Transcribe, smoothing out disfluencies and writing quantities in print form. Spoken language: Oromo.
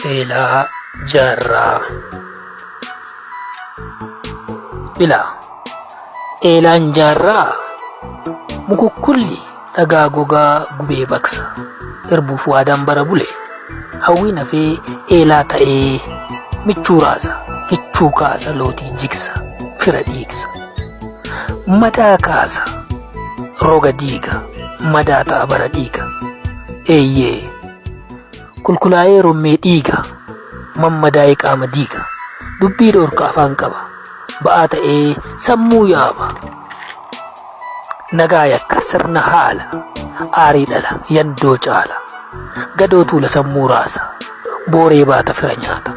Eelaa jaarraa. Ilaa eelaan jaarraa mukukkulli dhagaa gogaa gubee baqsa. Irbuuf waadaan bara bule hawwiin hafee eelaa ta'ee michuu raasa, kichuu kaasa, lootii jigsa, fira dhiigsa. Mataa kaasa, roga diiga, madaa ta'a bara dhiiga. Eeyyee kulkulaa'ee rommee dhiiga, mammadaa'ee qaama diiga. Dubbii dhorka afaan qaba, ba'aa ta'ee sammuu yaaba. Nagaa yakka sirna haala, aarii dhala yandoo caala. Gadoo tuula sammuu raasa, booree baata fira nyaata.